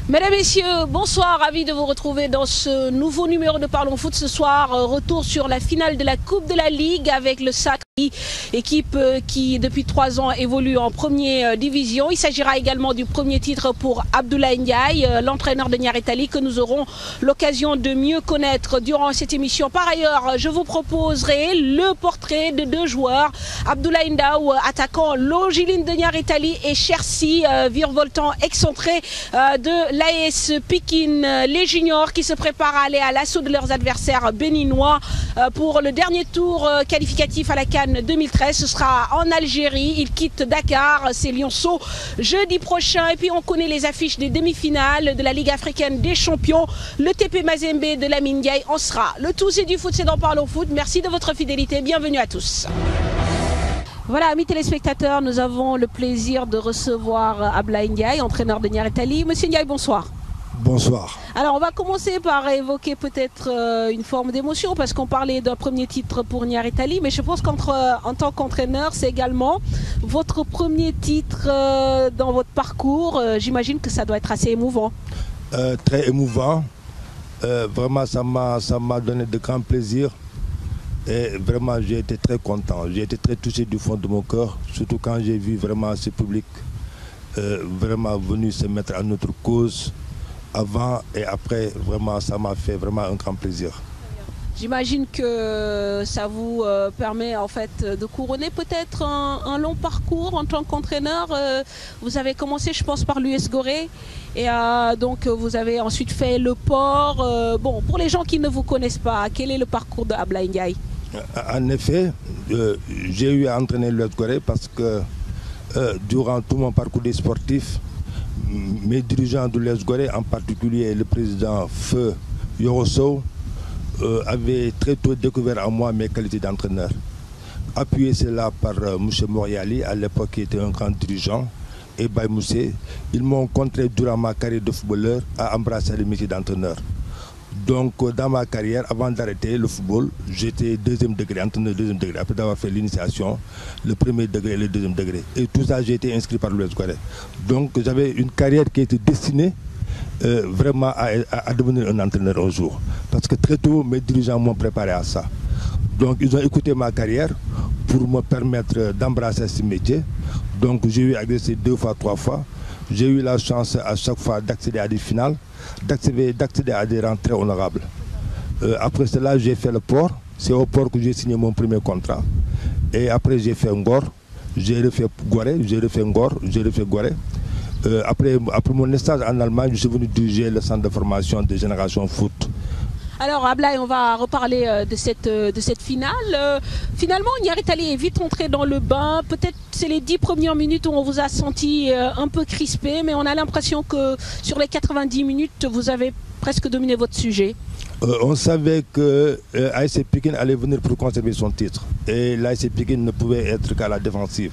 Mesdames, Messieurs, bonsoir, ravi de vous retrouver dans ce nouveau numéro de Parlons Foot. Ce soir, retour sur la finale de la Coupe de la Ligue avec le Sacre, équipe qui depuis 3 ans évolue en première division. Il s'agira également du premier titre pour Abdoulaye Ndiaye, l'entraîneur de Niary Tally, que nous aurons l'occasion de mieux connaître durant cette émission. Par ailleurs, je vous proposerai le portrait de 2 joueurs, Abdoulaye Ndao, attaquant Longilin de Niary Tally, et Chersi, virevoltant excentré de l'AS Pikine, les juniors qui se préparent à aller à l'assaut de leurs adversaires béninois pour le dernier tour qualificatif à la CAN 2013. Ce sera en Algérie. Ils quittent Dakar, c'est Lionceau, jeudi prochain. Et puis on connaît les affiches des demi-finales de la Ligue africaine des champions. Le TP Mazembe de Lamine Ndiaye en sera. Le tout, c'est du foot, c'est dans Parlons Foot. Merci de votre fidélité. Bienvenue à tous. Voilà, amis téléspectateurs, nous avons le plaisir de recevoir Abdoulaye Ndiaye, entraîneur de Niary Tally. Monsieur Ndiaye, bonsoir. Bonsoir. Alors, on va commencer par évoquer peut-être une forme d'émotion, parce qu'on parlait d'un premier titre pour Niary Tally, mais je pense qu'en tant qu'entraîneur, c'est également votre premier titre dans votre parcours. J'imagine que ça doit être assez émouvant. Très émouvant. Vraiment, ça m'a donné de grands plaisirs. Et vraiment, j'ai été très content. J'ai été très touché du fond de mon cœur, surtout quand j'ai vu vraiment ce public vraiment venu se mettre à notre cause. Avant et après, vraiment, ça m'a fait vraiment un grand plaisir. J'imagine que ça vous permet en fait de couronner peut-être un long parcours en tant qu'entraîneur. Vous avez commencé, je pense, par l'US Gorée et donc vous avez ensuite fait le Port. Bon, pour les gens qui ne vous connaissent pas, quel est le parcours d'Abdoulaye Ndiaye? En effet, j'ai eu à entraîner l'US Gorée parce que durant tout mon parcours des sportifs, mes dirigeants de l'US Gorée, en particulier le président Feu Yoroso, avaient très tôt découvert en moi mes qualités d'entraîneur. Appuyé cela par M. Moriali, à l'époque qui était un grand dirigeant, et Baye Moussé, ils m'ont contraint durant ma carrière de footballeur à embrasser le métier d'entraîneur. Donc dans ma carrière, avant d'arrêter le football, j'étais deuxième degré, entraîneur deuxième degré, après d'avoir fait l'initiation, le premier degré et le deuxième degré. Et tout ça, j'ai été inscrit par l'US Gorée. Donc j'avais une carrière qui était destinée vraiment à devenir un entraîneur un jour. Parce que très tôt, mes dirigeants m'ont préparé à ça. Donc ils ont écouté ma carrière pour me permettre d'embrasser ce métier. Donc j'ai eu à exercer 2 fois, 3 fois. J'ai eu la chance à chaque fois d'accéder à des finales, d'accéder à des rangs très honorables. Après cela, j'ai fait le Port. C'est au Port que j'ai signé mon premier contrat. Et après, j'ai fait Ngor, j'ai refait Gorée, j'ai refait Ngor, j'ai refait Gorée. Après mon stage en Allemagne, je suis venu diriger le centre de formation de Génération Foot. Alors Abdoulaye, on va reparler de cette finale. Finalement, Niary Tally est vite entré dans le bain. Peut-être c'est les 10 premières minutes où on vous a senti un peu crispé, mais on a l'impression que sur les 90 minutes, vous avez presque dominé votre sujet. On savait que l'AS Pikine allait venir pour conserver son titre. Et l'AS Pikine ne pouvait être qu'à la défensive.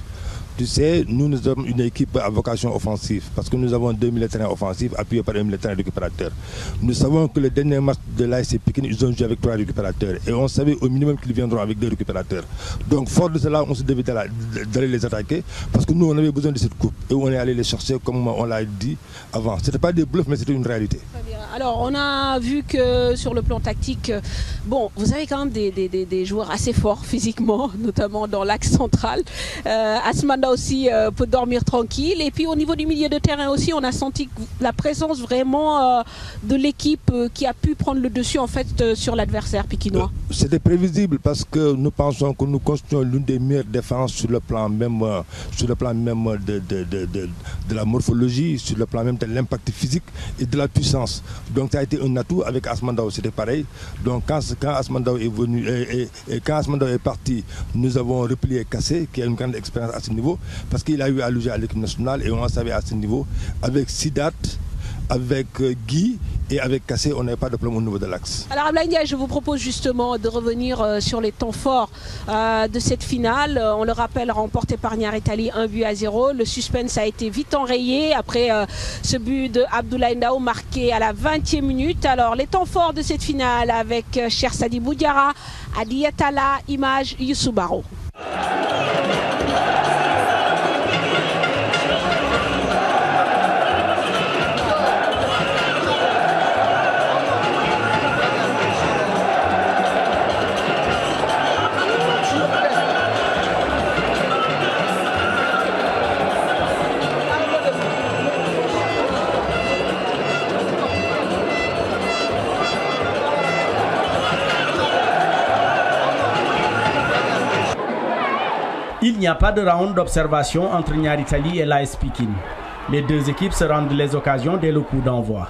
Tu sais, nous sommes une équipe à vocation offensive parce que nous avons 2 militaires offensifs appuyés par un militaire récupérateur. Nous savons que le dernier match de l'AS Pikine, ils ont joué avec 3 récupérateurs et on savait au minimum qu'ils viendront avec 2 récupérateurs. Donc fort de cela, on se devait d'aller les attaquer parce que nous on avait besoin de cette coupe et on est allé les chercher comme on l'a dit avant. Ce n'était pas des bluffs mais c'était une réalité. Alors on a vu que sur le plan tactique, bon, vous avez quand même des joueurs assez forts physiquement, notamment dans l'axe central. Asmanda aussi peut dormir tranquille. Et puis au niveau du milieu de terrain aussi, on a senti la présence vraiment de l'équipe qui a pu prendre le dessus en fait sur l'adversaire pikinois. C'était prévisible parce que nous pensons que nous constituons l'une des meilleures défenses sur le plan même, de la morphologie, sur le plan même de l'impact physique et de la puissance. Donc ça a été un atout avec Asmandao, c'était pareil. Donc quand Asmandao est venu et quand Asmandao est parti, nous avons replié Kassé qui a une grande expérience à ce niveau parce qu'il a eu à loger à l'équipe nationale et on savait à ce niveau avec Sidat, avec Guy et avec Kassé, on n'avait pas de problème au niveau de l'axe. Alors Abdoulaye Ndiaye, je vous propose justement de revenir sur les temps forts de cette finale. On le rappelle, remporté par Niary Tally 1-0. Le suspense a été vite enrayé après ce but de Abdoulaye Ndao marqué à la 20e minute. Alors les temps forts de cette finale avec Cher Sadi Boudiara, Adi Yatala, image Youssou Baro. Il n'y a pas de round d'observation entre Niary Tally et l'AS Pikine. Les deux équipes se rendent les occasions dès le coup d'envoi.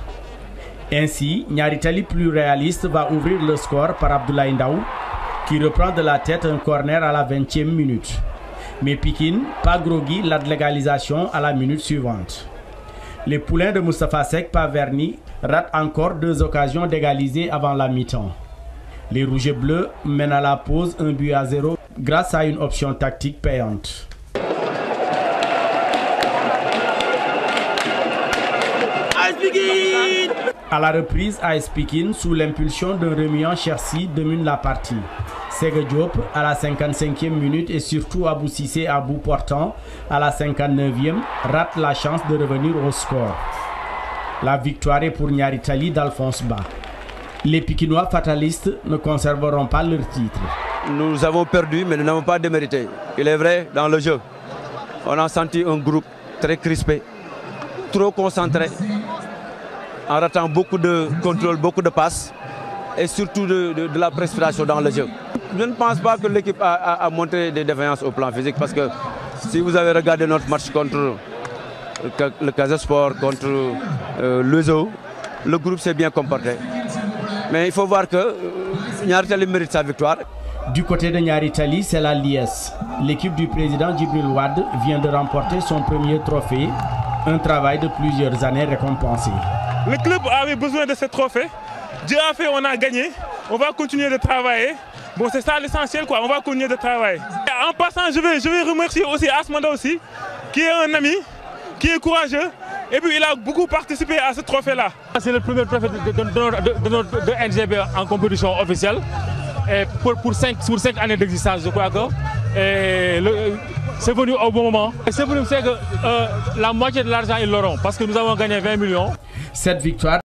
Ainsi, Niary Tally, plus réaliste, va ouvrir le score par Abdoulaye Ndaw, qui reprend de la tête un corner à la 20e minute. Mais Pikine, pas groggy, l'a de l'égalisation à la minute suivante. Les poulains de Moustapha Seck, pas vernis, ratent encore deux occasions d'égaliser avant la mi-temps. Les Rouges et Bleus mènent à la pause 1-0 grâce à une option tactique payante. À la reprise, AS Pikine, sous l'impulsion d'un remuant Chersi, domine la partie. Sega Diop à la 55e minute et surtout Abou Cissé à bout portant à la 59e rate la chance de revenir au score. La victoire est pour Niary Tally d'Alphonse Ba. Les Pikinois fatalistes ne conserveront pas leur titre. Nous avons perdu, mais nous n'avons pas démérité. Il est vrai, dans le jeu, on a senti un groupe très crispé, trop concentré, en ratant beaucoup de contrôle, beaucoup de passes et surtout de la précipitation dans le jeu. Je ne pense pas que l'équipe a montré des défaillances au plan physique parce que si vous avez regardé notre match contre le Casa Sport, contre l'Uzo, le groupe s'est bien comporté. Mais il faut voir que Niary Tally mérite sa victoire. Du côté de Niary Tally, c'est la liesse. L'équipe du président Djibril Wade vient de remporter son premier trophée, un travail de plusieurs années récompensé. Le club avait besoin de ce trophée. Dieu a fait, on a gagné. On va continuer de travailler. Bon, c'est ça l'essentiel, quoi. On va continuer de travailler. En passant, je vais remercier aussi Asmanda aussi, qui est un ami, qui est courageux. Et puis il a beaucoup participé à ce trophée-là. C'est le premier trophée de NGB en compétition officielle. Et sur 5 années d'existence, je crois que c'est venu au bon moment. C'est venu, c'est que la moitié de l'argent, ils l'auront, parce que nous avons gagné 20 millions. Cette victoire